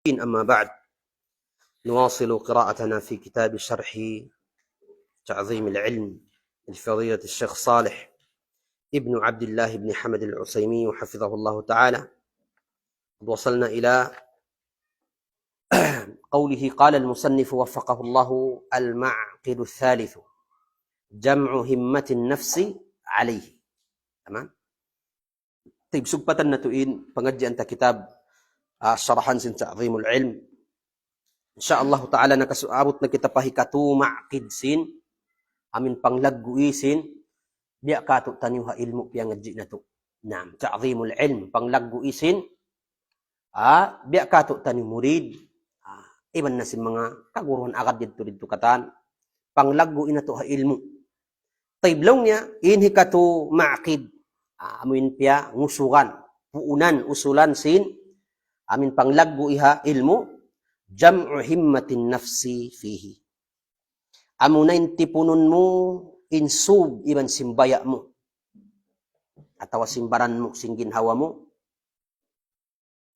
أما بعد، نواصل قراءتنا في كتاب شرح تعظيم العلم لفضيلة الشيخ صالح ابن عبد الله بن حمد العثيمين حفظه الله تعالى. وصلنا إلى قوله قال المصنف وفقه الله: المعقد الثالث جمع همة النفس عليه. تمام. طيب سبة نتوين pengajian أنت كتاب syarahan sin ta'zimul ilm. Insyaallah ta'ala nakasuabot na kita pahikatu ma'qid sin amin panglaggu isin dia kato taniha ilmu piang ngaji na to. Naam, ta'zimul ilm panglaggu isin dia kato tani murid. Iban na sin mga kaguruhan agad dito katan panglaggu ina to ha ilmu. Tayiblong niya inhikatu ma'qid amin pia ngusugan puunan usulan sin amin panglaggu iha ilmu jam'u himmatin nafsi fihi. Amunain tipunun mo insub iban simbaya mo atawa simbaran mo singgin hawa mo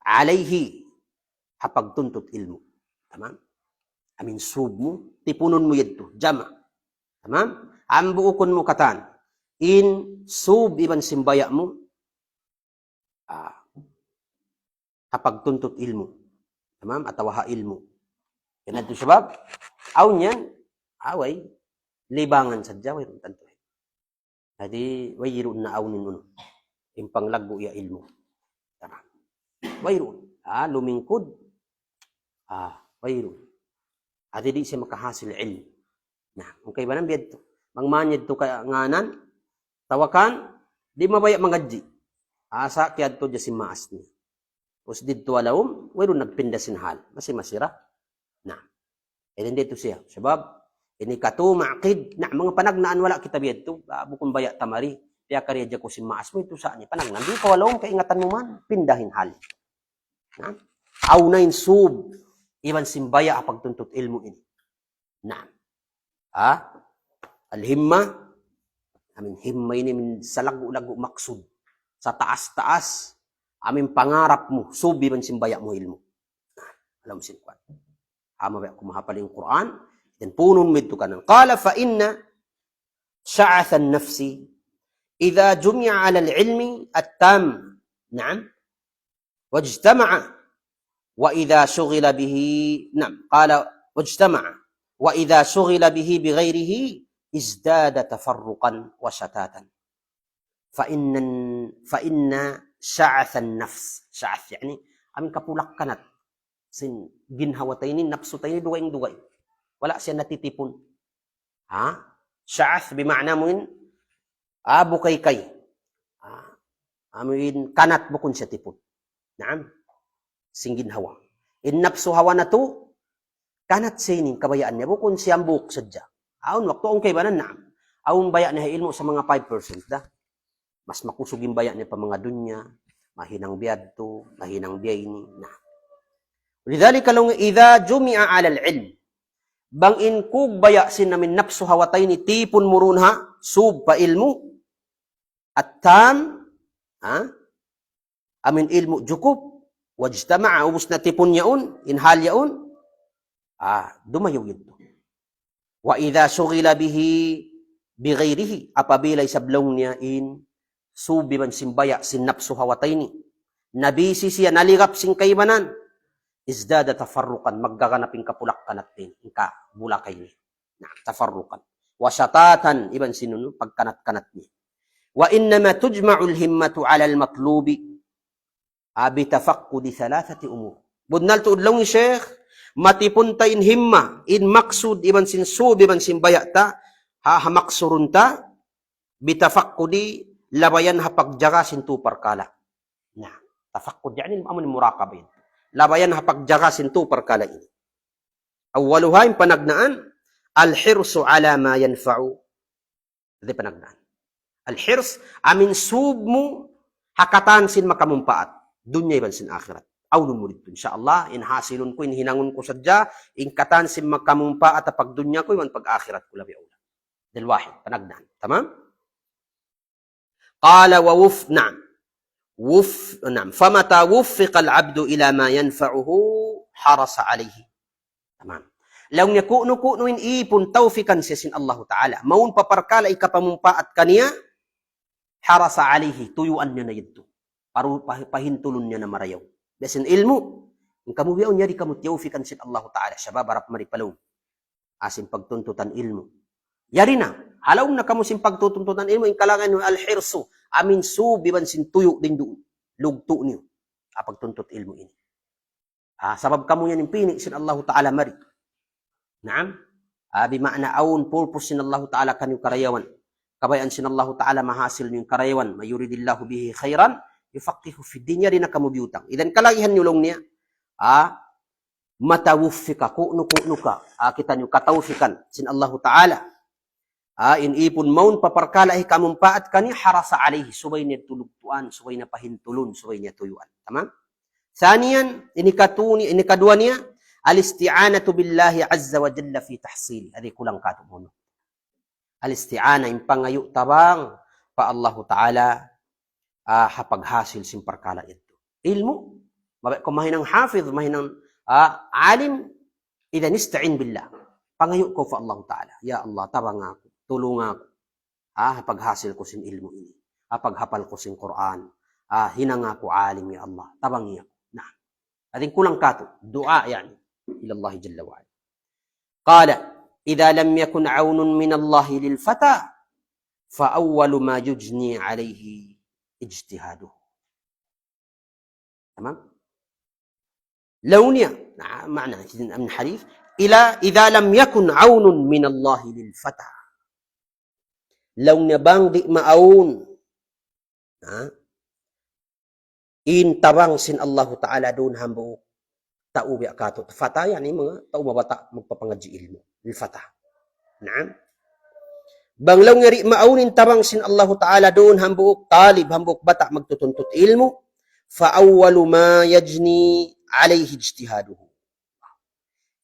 alayhi hapagtuntut ilmu. Tamam? Amin sub mo tipunun mo yadto jama. Tamam? Ambuukon mo katan in sub iban simbaya mo hapagtuntut ilmu. Tamam? Atawa ha ilmu. Yan ito syabab. Aw niyan, away, libangan sadya, wayroon tanto. Hadi, wayroon na aw ninuno. Yung panglagbo iya ilmu. Tamam? Wayroon. Lumingkod. Wayroon. Hadi di siya makahasil ilmu. Nah, kung kay banang biyad to. Mangmanyad to kaya nganan, tawakan, di mabaya mangadji. Asa kaya to dya si maas niya. Tapos dito alawom, wala nagpinda sinhal. Masira. Na. Hindi ito siya. Sabab, ini kato ma'qid. Na, mga panagnaan wala kita biyad ito. Bukong baya tamari. Kaya kariya dya ko si maas mo. Ito saan niya. Panagnan. Di ko alawom, kaingatan mo man. Pindahin hal. Na. Aunain sub. Iban simbaya pagtuntut ilmu ini. Na. Al-himma. Amin himma ini sa lagu-lagu maksud. Sa taas-taas. Amin pangarap mo, subi man simbaya mo ilmu. Alam mo sinkuan. Hama ba kung mahapal yung Quran, then punong midto ka ng. Qala fa inna sha'atha an-nafsi idha jumi'a 'ala al-'ilmi at-tam. Na'am. Wajtama'a wa idha shughila bihi. Na'am. Qala wajtama'a wa idha shughila bihi bighayrihi izdada tafarruqan wa shatatan. Fa inna sha'ath an-nafs. Sha'ath yani amin kapulak kanat. Sin ginhawatainin nafsutaini dugay. Wala siya natitipon. Sha'ath bima'na mo in bukay-kay. Amin kanat bukon siya tipon. Naam. Sing ginhawa. In nafsu hawa na to kanat sinin kabayaan niya bukon siyang buk sadya. Aun wakto ang kay banan naam. Aun baya na ilmu sa mga 5% da. Mas makusugin baya niya pa mga dunya, mahinang biyad to, mahinang biyay ni. Lidhalika lang, idha jumi'a 'ala al-'ilm. Bang in kug baya sin namin nafsu hawatay ni tipon murun ha, sub pa ilmu. At tam, amin ilmu jukup, wajtama'a, ubus na tipon yaun, inhal yaun, dumayaw yun to. Wa idha sughila bihi, bighayrihi, apabilay sablong niya in, subi man simbaya sin nafsu hawatay ni. Nabisi siya, naligap sing kaibanan. Izdada tafarrukan, maggaganapin kapulak kanat din. Inka, bulakay ni. Tafarrukan. Wasyatatan, iban sinun, pagkanat-kanat ni. Wa innama tujma'ul himmatu 'ala al-matlubi bitafaqqudi thalathati umur. Budnal tuudlong ni Sheikh, matipunta in himma, in maksud, iban sin subi man simbaya ta, hamaksurun ta, bitafaqqudi labayan hapagjaga sintu perkala. Nah, tafakkud yani amun muraqabah. Labayan hapagjaga sintu perkala ini. Awwaluha yung panagnaan al-hirsu ala ma yanfa'u. Di panagnaan. Al-hirs amin submu hakatan sin makamumpaat dunya iban sin akhirat. Aulun murid insyaallah in hasilun ko in hinangon ko sadya in katan sin makamumpaat pag dunya ko iban pag akhirat ko labi aula. Dal wahid panagnaan. Tamam? Qala wa na'am. Famata wuffiqa al-'abdu ila ma yanfa'uhu harasa alayhi. Tamam. Law niya kuno in ipon tawfikan siya sin Allah Ta'ala. Maun paparkala ikapamumpaat kaniya, harasa alayhi, tuyuan niya na yito. Paru pahintulon niya na marayaw. Besin ilmu, ang kamubiyaw niya di kamu tawfikan sin Allah Ta'ala. Siya babarap maripalaw. Asin pagtuntutan ilmu. Yari na. Halaw na kamu sin pagtutuntutan ilmu, yung kalangan nyo al-hirsu. Amin su, biban sin tuyo din doon. Lugto niyo. Pagtuntut ilmu ini. Sabab kamu yan yung pinik sin Allah Ta'ala mari. Naam. Bima'na awon purpose sin Allah Ta'ala kanyang karayawan. Kabayan sin Allah Ta'ala mahasil yung karayawan. Mayuridillahu bihi khairan. Yufaqihu fid din. Yari na kamu biutang. Idan kalagihan nyo niya. Matawufika. Ku'no ka. Kita nyo katawfikan sin Allah Ta'ala. In ipon maun paparkala kamumpaat kani harasa alayhi. Subay niya tulugtuan. Subay na pahintulun. Subay niya tuyuan. Tamam? Thaniyan, inikadua niya, al-isti'anatu billahi azza wa jalla fi tahsil. Adi kulang kato mo. Al-isti'ana, yung pangayo tabang pa Allah Ta'ala hapaghasil simparkala ito. Ilmu, kung mahinang hafiz, mahinang alim, idan ista'in billah. Pangayo ko pa Allah Ta'ala. Ya Allah, tabang ako, tulong ako. Hapaghasil ko sin ilmu ini. Hapaghapal ko sin Quran. Hinang ako alim ya Allah. Tabang niya. هذه كلن كاتو دعاء يعني إلى الله جل وعلا. قال إذا لم يكن عون من الله للفتى فأول ما يجني عليه اجتهاده. تمام؟ لونيا معنى من حديث إذا لم يكن عون من الله للفتى لونيا بانغ ماون in tabang sin Allah Ta'ala doon hambo taubi akato. Fata yan yung mga tao mabata magpapangadji ilmo. Fata. Naam. Banglaw nga ri maunin tabang sin Allah Ta'ala doon hambo talib, hambo bata magtutuntut ilmo. Fa-awwalu ma yajni alayhi ijtihaduhu.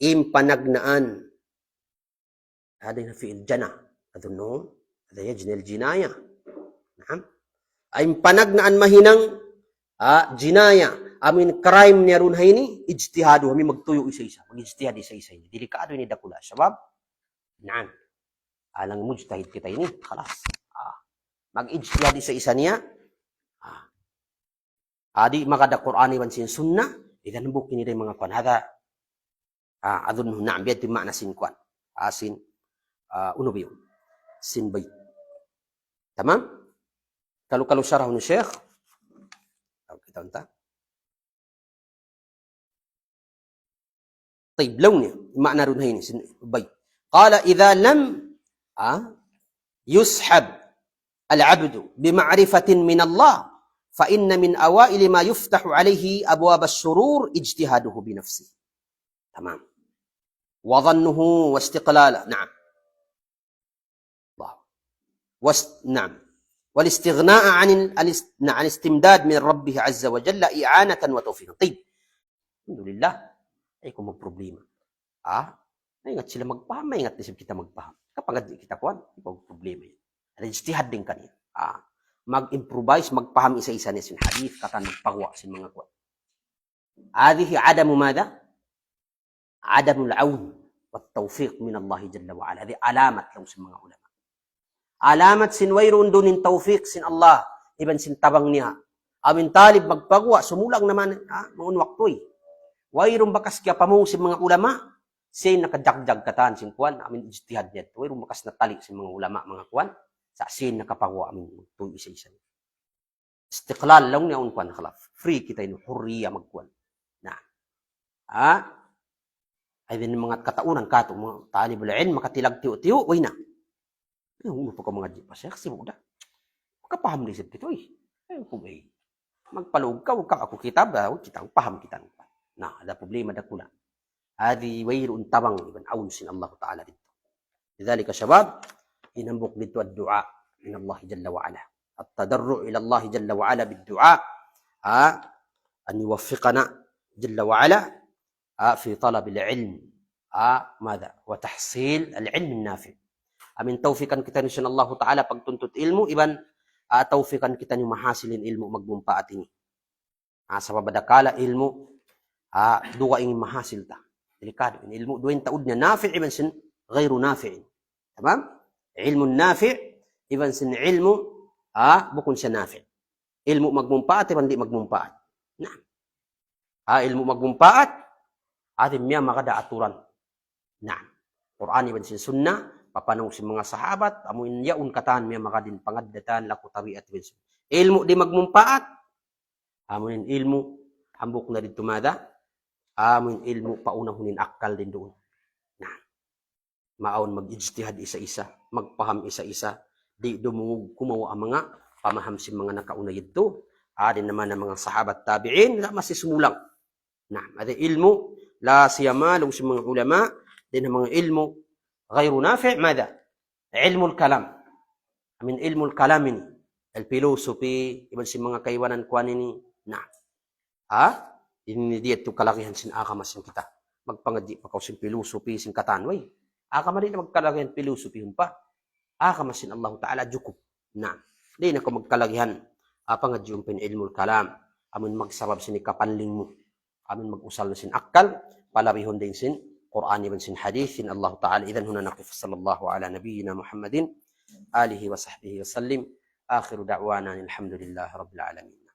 Impanagnaan. Ada na fi'il jana. Adun no? Ada yajni al-jinaya. Naam. Ay impanagnaan mahinang jinaya, amin crime niya ron hayni, ijtihado, kami magtuyo isa-isa, mag-ijtihad isa-isa. Delikado ni dakula, sabab, naan, alang mujtahid kita ini, kalas. Mag-ijtihad isa-isa niya, adi makada Quran iwan sin sunnah, idan bukin nila mga kwan, hada, adun na'am, biyad di makna sin kwan, sin, uno ba yun, sin bayt. Tamam? Kalau syarah ni Syekh, kita entah. طيب لوني معنى رنهين بيت قال إذا لم يسحب العبد بمعرفة من الله فإن من أوائل ما يفتح عليه أبواب الشرور اجتهاده بنفسه. تمام. وظنه واستقلاله. نعم. نعم. والاستغناء عن استمداد من ربه عز وجل إعانة وتوفيقا. طيب. الحمد لله. Ay kung magproblema. Ingat sila magpaham, ingat din kita magpaham. Kapag kita kuwan, ikaw problema yan. Ijtihad din kaniya. Mag-improvise, magpaham isa-isa niya sin hadith, kata magpahwa sin mga kuwan. Hadihi adamu mada? Adamul awn wa tawfiq min Allah Jalla wa Ala. Hadi alamat lang sa mga ulama. Alamat sin wayroon dunin tawfiq sin Allah. Iban sin tabang niya. Amin talib magpagwa. Sumulang naman. Mga waktoy. Wayroon bakas kaya pamung sin mga ulama. Sin nakadagdag katan sin kuwan. Amin ijtihad niya. Wayroon bakas natali sin mga ulama mga kuwan. Sa sin nakapagwa. Amin tuy isa-isa. Istiqlal lang niya kuwan. Free kita yun. Hurriya magkuwan. Ay din mga kataunan kato. Mga talibul ilm. Makatilag tiyo-tiyo. Way na. Ano pa ka mga di pa siya? Kasi mo na. Makapaham lisip kito eh. Ayun po eh. Magpalog ka, huwag ka ako kitab. Huwag kita, paham kita. Ada problema da kula. Hadi wayrun tabang ibn aun sin Allah Ta'ala dito. Lidhalika syabab, inambok dito ad-du'a min Allah Jalla wa Ala. At-tadarru' ila Allah Jalla wa Ala bid-du'a an yuwaffiqana Jalla wa Ala fi talab al-ilm. Mada? Wa tahsil al-ilm an-nafi'. Amin tawfikan kita ni Allah Ta'ala pagtuntut ilmu, iban tawfikan kita ni mahasilin ilmu magmumpaat ini. Sa babadakala ilmu, duwa ingin mahasil ta. Delikado. In ilmu duwain taud niya nafi' iban sin ghayru nafi'in. Tamam? Ilmu nafi' iban sin ilmu bukun siya nafi'. Ilmu magmumpaat iban di magmumpaat. Nah. Ilmu magmumpaat atin miya makada aturan. Nah. Quran iban sin sunnah papanong si mga sahabat amun yaun katan miya makadin pangaddatan laku tabiat iban sin. Ilmu di magmumpaat amun ilmu hambuk na dito mada amun ilmu paunahunin akal din doon. Nah, maon mag-ijtihad isa-isa, magpaham isa-isa, di dumungog kumawa ang mga pamaham si mga nakauna yito. Adin naman ang mga sahabat tabi'in, na masisumulang. Nah, ada ilmu, la siyama, lung si mga ulama, din ang mga ilmu, ghayru nafi', mada? Ilmu al-kalam. Amin ilmu al-kalam ini. Al-philosophy, iban si mga kaiwanan kuan ini. Nah, ini dia tu kalakihan sin akamasin kita. Magpangadji pa kaw sin philosophy sin katanway. Akama din magkalakihan philosophy humpa. Akamasin Allah Ta'ala jukup. Na, di na ko magkalakihan pangadji umpin ilmul kalam. Amin magsabab sin kapanling mo. Amin mag-usal sin akal. Palabihon din sin Quran ibn sin hadith sin Allah Ta'ala. Idhan huna naqif sallallahu ala nabiyyina Muhammadin alihi wa sahbihi wa sallim. Akhiru da'wana alhamdulillah rabbil alamin.